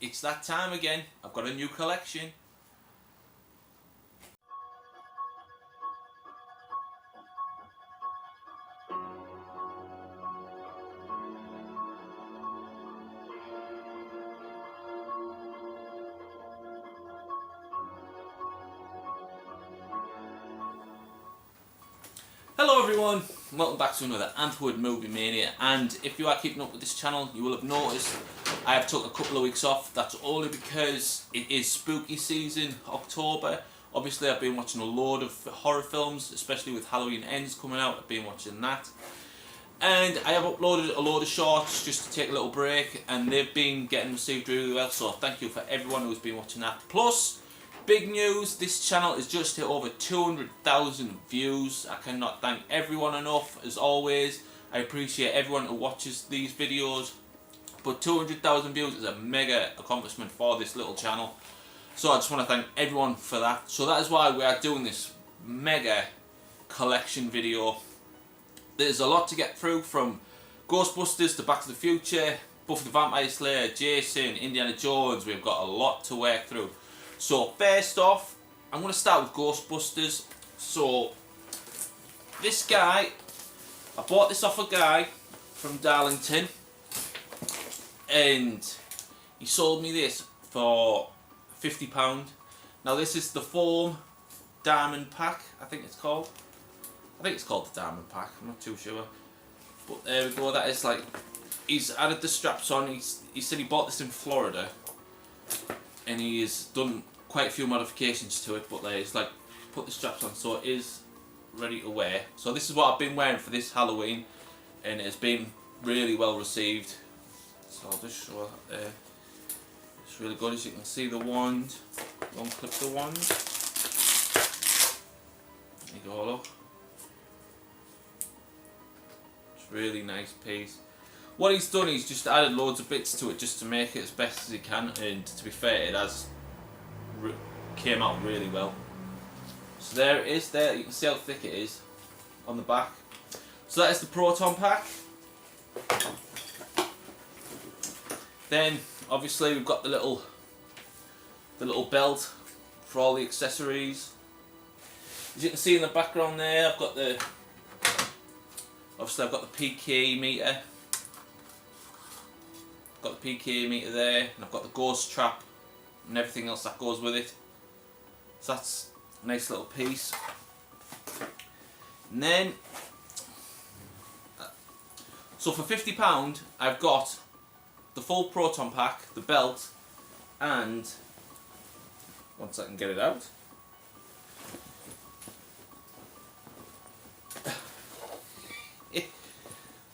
it's that time again. I've got a new collection. Hello everyone, welcome back to another Anthwood Movie Mania, and if you are keeping up with this channel you will have noticed I have took a couple of weeks off. That's only because it is spooky season, October. Obviously I've been watching a load of horror films, especially with Halloween Ends coming out. I've been watching that. And I have uploaded a load of shorts just to take a little break, and they've been getting received really well, so thank you for everyone who's been watching that. Plus, big news, this channel is just hit over 200,000 views. I cannot thank everyone enough, as always. I appreciate everyone who watches these videos. But 200,000 views is a mega accomplishment for this little channel. So I just want to thank everyone for that. So that is why we are doing this mega collection video. There's a lot to get through, from Ghostbusters to Back to the Future, Buffy the Vampire Slayer, Jason, Indiana Jones. We've got a lot to work through. So first off, I'm going to start with Ghostbusters. So this guy, I bought this off a guy from Darlington, and he sold me this for £50. Now this is the foam diamond pack, I think it's called. I think it's called the diamond pack, I'm not too sure. But there we go, that is like, he's added the straps on. He said he bought this in Florida, and he has done quite a few modifications to it, but he's like put the straps on so it is ready to wear. So this is what I've been wearing for this Halloween, and it's been really well received. So I'll just show that there. It's really good. As you can see, the wand, unclip the wand. There you go, look. It's a really nice piece. What he's done, he's just added loads of bits to it just to make it as best as he can, and to be fair, it has came out really well. So there it is, there you can see how thick it is on the back. So that is the Proton pack. Then obviously we've got the little belt for all the accessories. As you can see in the background there, I've got the PK meter. Got the PK meter there, and I've got the ghost trap and everything else that goes with it. So that's a nice little piece. And then, so for £50 I've got the full Proton pack, the belt, and once I can get it out,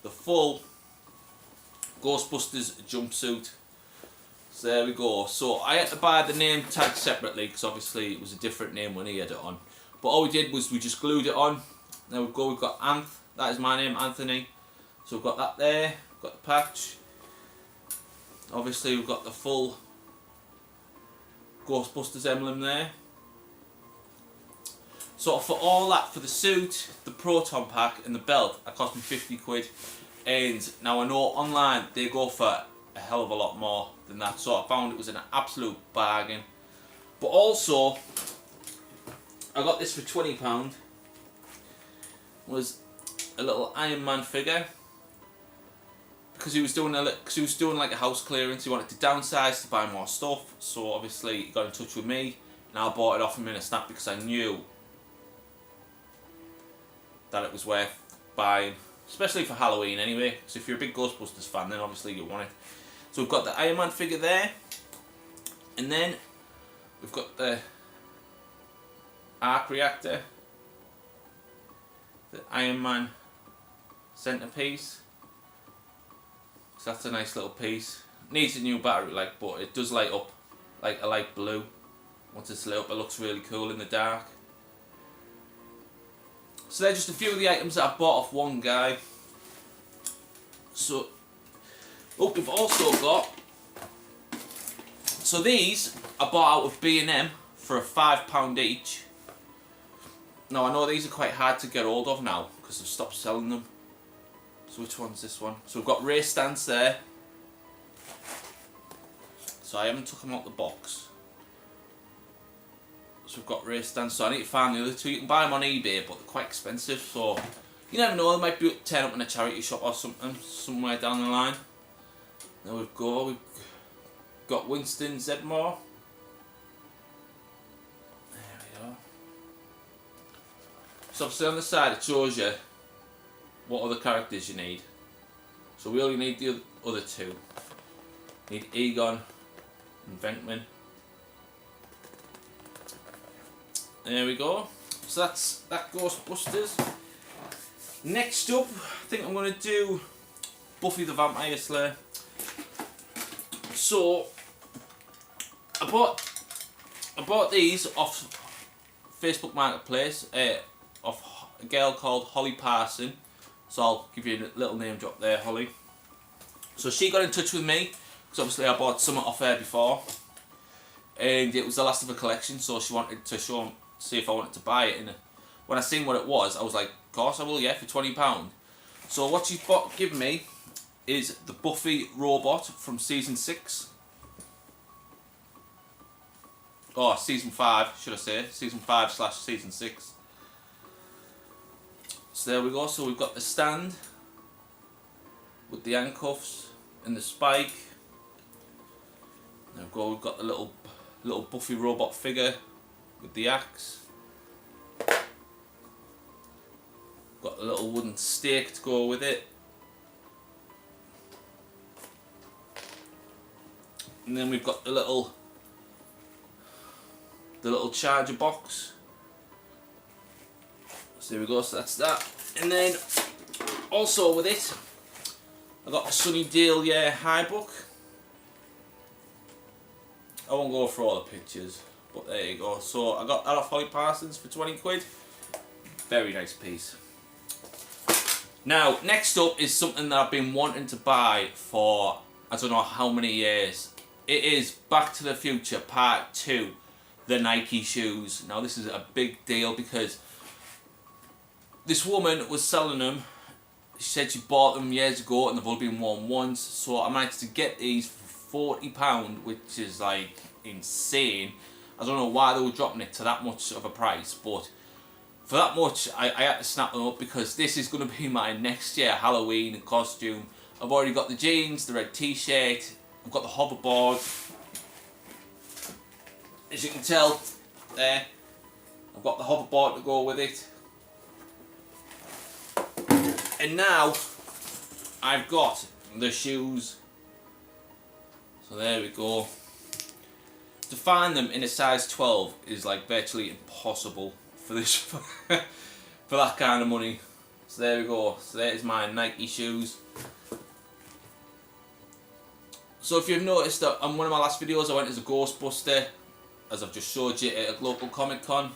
the full Ghostbusters jumpsuit. So there we go. So I had to buy the name tag separately because obviously it was a different name when he had it on. But all we did was we just glued it on. There we go, we've got Anth, that is my name, Anthony. So we've got that there, we've got the patch. Obviously we've got the full Ghostbusters emblem there. So for all that, for the suit, the Proton pack and the belt, that cost me 50 quid. And now I know online they go for a hell of a lot more than that, so I found it was an absolute bargain. But also, I got this for £20. Was a little Iron Man figure, because he was doing like a house clearance. He wanted to downsize to buy more stuff, so obviously he got in touch with me, and I bought it off him in a snap because I knew that it was worth buying. Especially for Halloween anyway, because if you're a big Ghostbusters fan then obviously you want it. So we've got the Iron Man figure there, and then we've got the arc reactor, the Iron Man centerpiece. So that's a nice little piece. Needs a new battery, but it does light up like a light blue. Once it's lit up it looks really cool in the dark. So they're just a few of the items that I bought off one guy. So, we've also got, so these I bought out of B&M for £5 each. Now I know these are quite hard to get hold of now because they've stopped selling them. So which one's this one? So we've got race stance there. So So I haven't took them out the box. So we've got race stands. So I need to find the other two. You can buy them on eBay, but they're quite expensive. So you never know, they might be turn up in a charity shop or something somewhere down the line. There we go. We've got Winston Zedmore. There we go. So obviously on the side it shows you what other characters you need. So we only need the other two. Need Egon and Venkman. There we go. So that's that Ghostbusters. Next up, I think I'm going to do Buffy the Vampire Slayer. So I bought these off Facebook Marketplace off a girl called Holly Parson. So I'll give you a little name drop there, Holly. So she got in touch with me because obviously I bought some off her before, and it was the last of a collection. So she wanted to see if I wanted to buy it. And when I seen what it was, I was like, of course I will, yeah, for £20. So what she's given me is the Buffy robot from season 6. Oh, season 5, should I say? Season 5/season 6. So there we go. So we've got the stand with the handcuffs and the spike. There we go. We've got the little Buffy robot figure with the axe. Got a little wooden stake to go with it. And then we've got the little charger box. So there we go, so that's that. And then also with it, I got a Sunnydale High book. I won't go through all the pictures, but there you go. So I got that off Holly Parsons for 20 quid. Very nice piece. Now, next up is something that I've been wanting to buy for I don't know how many years. It is Back to the Future Part 2, the Nike shoes. Now this is a big deal because this woman was selling them. She said she bought them years ago and they've only been worn once. So I managed to get these for £40, which is like insane. I don't know why they were dropping it to that much of a price, but for that much I had to snap them up because this is going to be my next year Halloween costume. I've already got the jeans, the red t-shirt, I've got the hoverboard. As you can tell there, I've got the hoverboard to go with it. And now I've got the shoes. So there we go. To find them in a size 12 is like virtually impossible for this for that kind of money. So there we go. So there's my Nike shoes. So if you've noticed that on one of my last videos I went as a Ghostbuster, as I've just showed you, at a local Comic Con.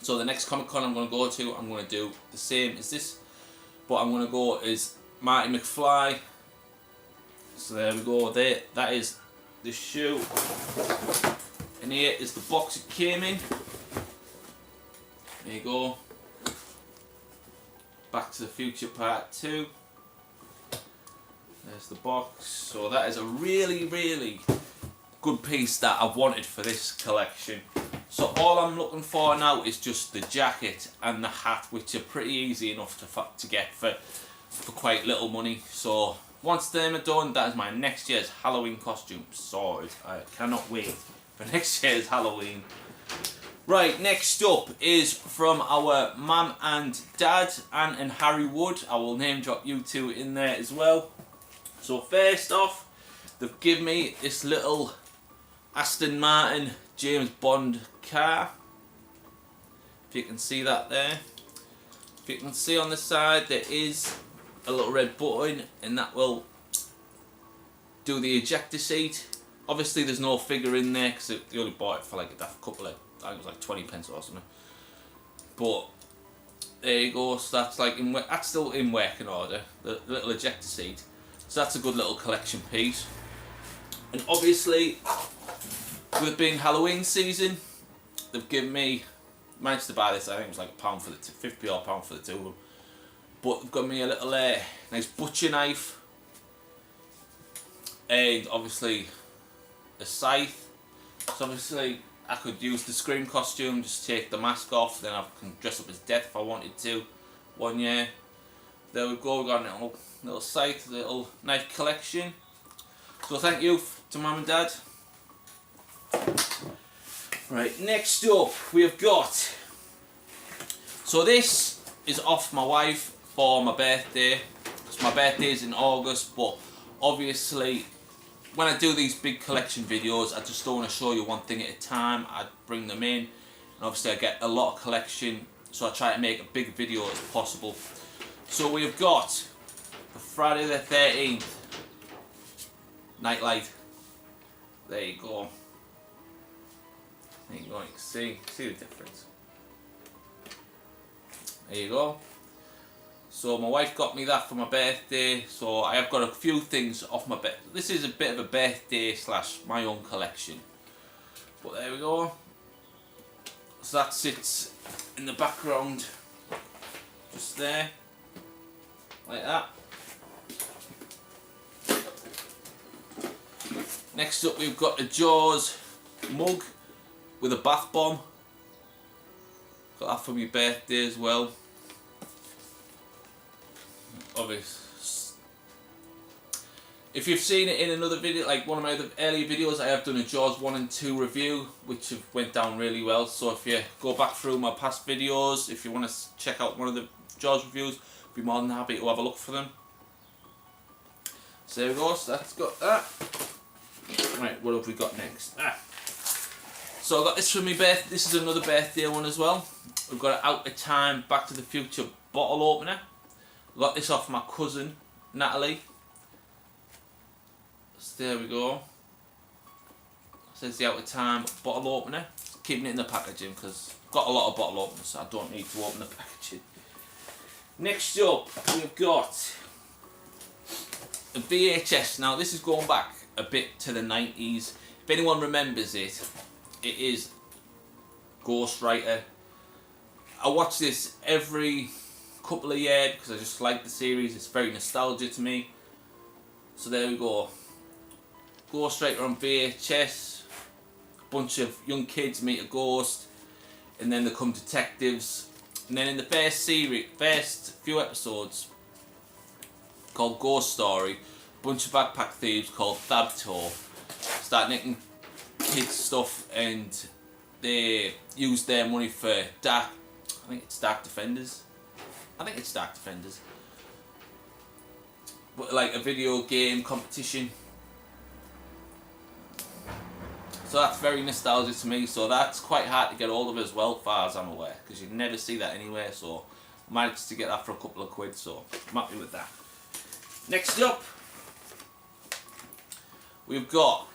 So the next Comic Con I'm going to go to, I'm going to do the same as this, but I'm going to go as Marty McFly. So there we go, there, that is the shoe. And here is the box it came in. There you go. Back to the Future Part 2. There's the box. So that is a really, really good piece that I've wanted for this collection. So all I'm looking for now is just the jacket and the hat, which are pretty easy enough to get for quite little money. So once them are done, that is my next year's Halloween costume sorted. I cannot wait for next year's Halloween. Right, next up is from our mum and dad, Anne and Harry Wood. I will name drop you two in there as well. So first off, they've given me this little Aston Martin James Bond car. If you can see that there. If you can see on the side, there is a little red button and that will do the ejector seat. Obviously there's no figure in there because they only bought it for like a couple of, I think it was like 20 pence or something. But there you go, so that's like that's still in working order, the little ejector seat. So that's a good little collection piece. And obviously, with it being Halloween season, they've given me, managed to buy this, I think it was like £1 for the £50 or £1 for the two of them. But they've got me a little nice butcher knife. And obviously, a scythe. So obviously I could use the Scream costume, just take the mask off, then I can dress up as Death if I wanted to. One year. There we go, we got a little scythe, little knife collection. So thank you to Mum and Dad. Right, next up we have got, so this is off my wife for my birthday. Because my birthday is in August, but obviously when I do these big collection videos, I just don't want to show you one thing at a time. I bring them in, and obviously I get a lot of collection, so I try to make a big video as possible. So we have got the Friday the 13th nightlight. There you go. There you go, you can see the difference. There you go. So my wife got me that for my birthday, so I have got a few things off my bed. This is a bit of a birthday / my own collection. But there we go. So that sits in the background, just there, like that. Next up we've got a Jaws mug with a bath bomb. Got that for my birthday as well. Obvious. If you've seen it in another video, like one of my earlier videos, I have done a Jaws 1 and 2 review, which have went down really well. So if you go back through my past videos, if you want to check out one of the Jaws reviews, I'd be more than happy to have a look for them. So there we go, so that's got that. Right, what have we got next? So I got this for my birthday. This is another birthday one as well. We've got an Out of Time Back to the Future bottle opener. I got this off my cousin Natalie. So there we go. It says the Out of Time bottle opener. Keeping it in the packaging because I've got a lot of bottle openers, so I don't need to open the packaging. Next up, we've got a VHS. Now this is going back a bit to the 90s. If anyone remembers it, it is Ghostwriter. I watch this every couple of years because I just like the series. It's very nostalgic to me. So there we go. Ghostwriter on VHS. A bunch of young kids meet a ghost, and then they become detectives. And then in the first few episodes, called Ghost Story, a bunch of backpack thieves called Thabtor start nicking kids stuff, and they use their money for Dark Defenders. But like a video game competition. So that's very nostalgic to me. So that's quite hard to get hold of as well, far as I'm aware, because you never see that anywhere. So I managed to get that for a couple of quid. So I'm happy with that. Next up, we've got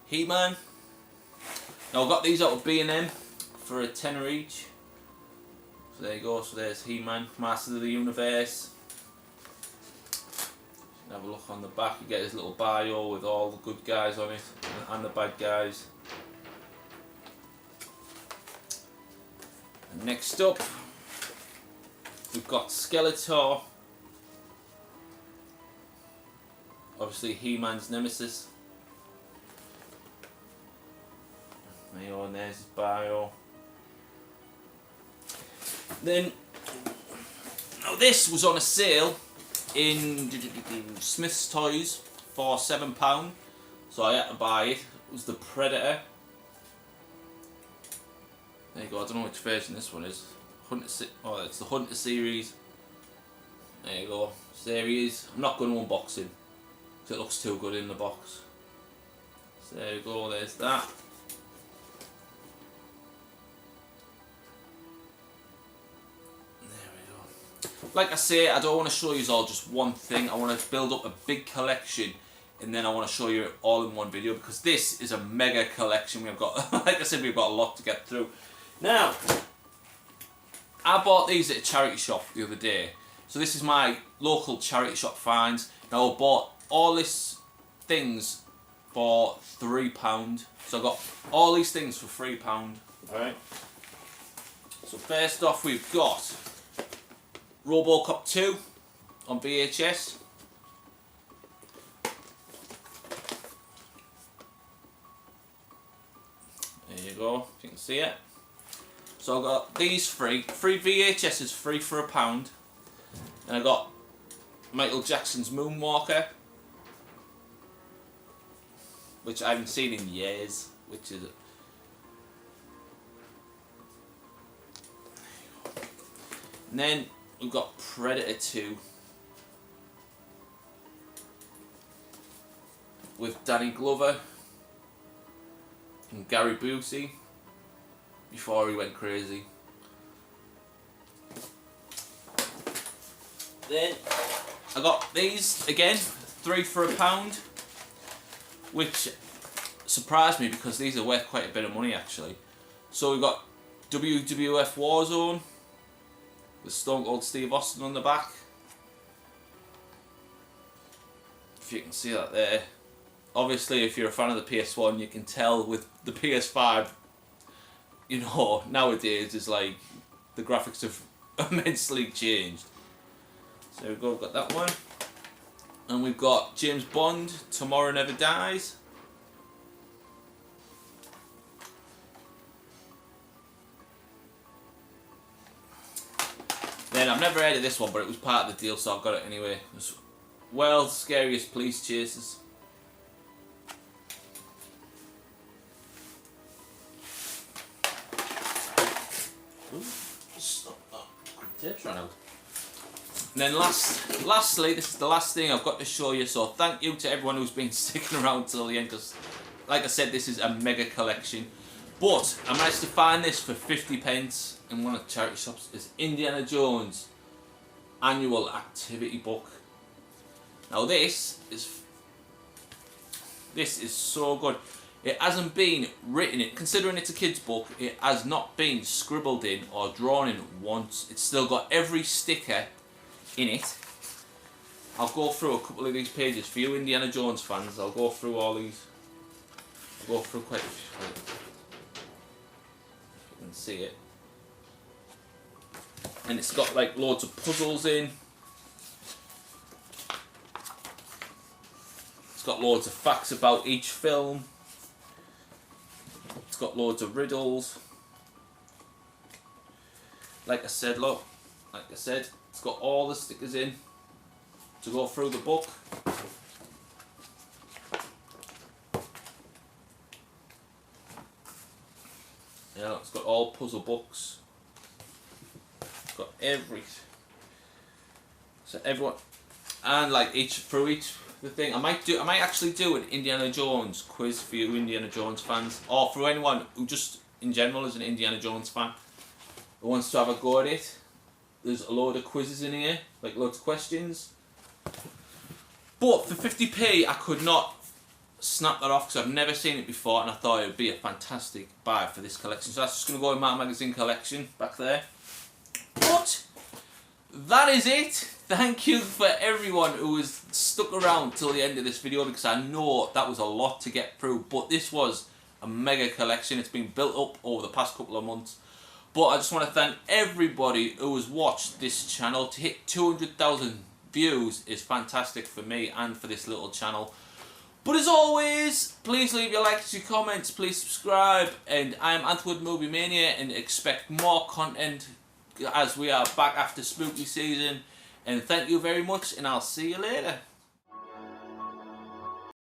He-Man. Now I've got these out of B&M for a tenner each. So there you go, so there's He-Man, Master of the Universe. You can have a look on the back, you get his little bio with all the good guys on it and the bad guys. And next up, we've got Skeletor. Obviously He-Man's nemesis. There you go, and there's his bio. Then, now this was on a sale in Smith's Toys for £7, so I had to buy it. It was the Predator. There you go, I don't know which version this one is. Oh, it's the Hunter series. There you go, so there he is. I'm not going to unbox him, because it looks too good in the box. So there you go, there's that. Like I say, I don't want to show you all just one thing. I want to build up a big collection, and then I want to show you it all in one video, because this is a mega collection. We've got, like I said, we've got a lot to get through. Now, I bought these at a charity shop the other day. So this is my local charity shop finds. Now I bought all these things for £3. So I got all these things for £3. Alright. So first off, we've got RoboCop 2 on VHS. go, if you can see it. So I got these three VHSs free for £1, and I got Michael Jackson's Moonwalker, which I haven't seen in years, which is. And then we've got Predator 2 with Danny Glover and Gary Busey before he went crazy. Then I got these again, 3 for £1, which surprised me because these are worth quite a bit of money actually. So we've got WWF Warzone with Stone Cold Steve Austin on the back. If you can see that there. Obviously, if you're a fan of the PS1, you can tell with the PS5, you know, nowadays is like the graphics have immensely changed. So we've got that one. And we've got James Bond, Tomorrow Never Dies. Then I've never heard of this one, but it was part of the deal, so I've got it anyway. It was World's Scariest Police Chases. And then lastly, this is the last thing I've got to show you, so thank you to everyone who's been sticking around till the end, because like I said, this is a mega collection. But I managed to find this for 50p in one of the charity shops. It's Indiana Jones Annual Activity Book. Now this is so good. It hasn't been written in, considering it's a kid's book, it has not been scribbled in or drawn in once. It's still got every sticker in it. I'll go through a couple of these pages for you Indiana Jones fans. I'll go through all these. I'll go through quite a few. You can see it. And it's got like loads of puzzles in. It's got loads of facts about each film. It's got loads of riddles. Like I said, look. Like I said, it's got all the stickers in to go through the book. Yeah, it's got all puzzle books. It's got every. So everyone, and like through each the thing. I might actually do an Indiana Jones quiz for you Indiana Jones fans, or for anyone who just in general is an Indiana Jones fan who wants to have a go at it. There's a load of quizzes in here, like loads of questions. But for 50p, I could not snap that off because I've never seen it before, and I thought it would be a fantastic buy for this collection. So that's just going to go in my magazine collection back there. But that is it. Thank you for everyone who has stuck around till the end of this video, because I know that was a lot to get through, but this was a mega collection. It's been built up over the past couple of months. But I just want to thank everybody who has watched this channel. To hit 200,000 views is fantastic for me and for this little channel. But as always, please leave your likes, your comments, please subscribe. And I am Anthwood Movie Mania, and expect more content as we are back after spooky season. And thank you very much, and I'll see you later.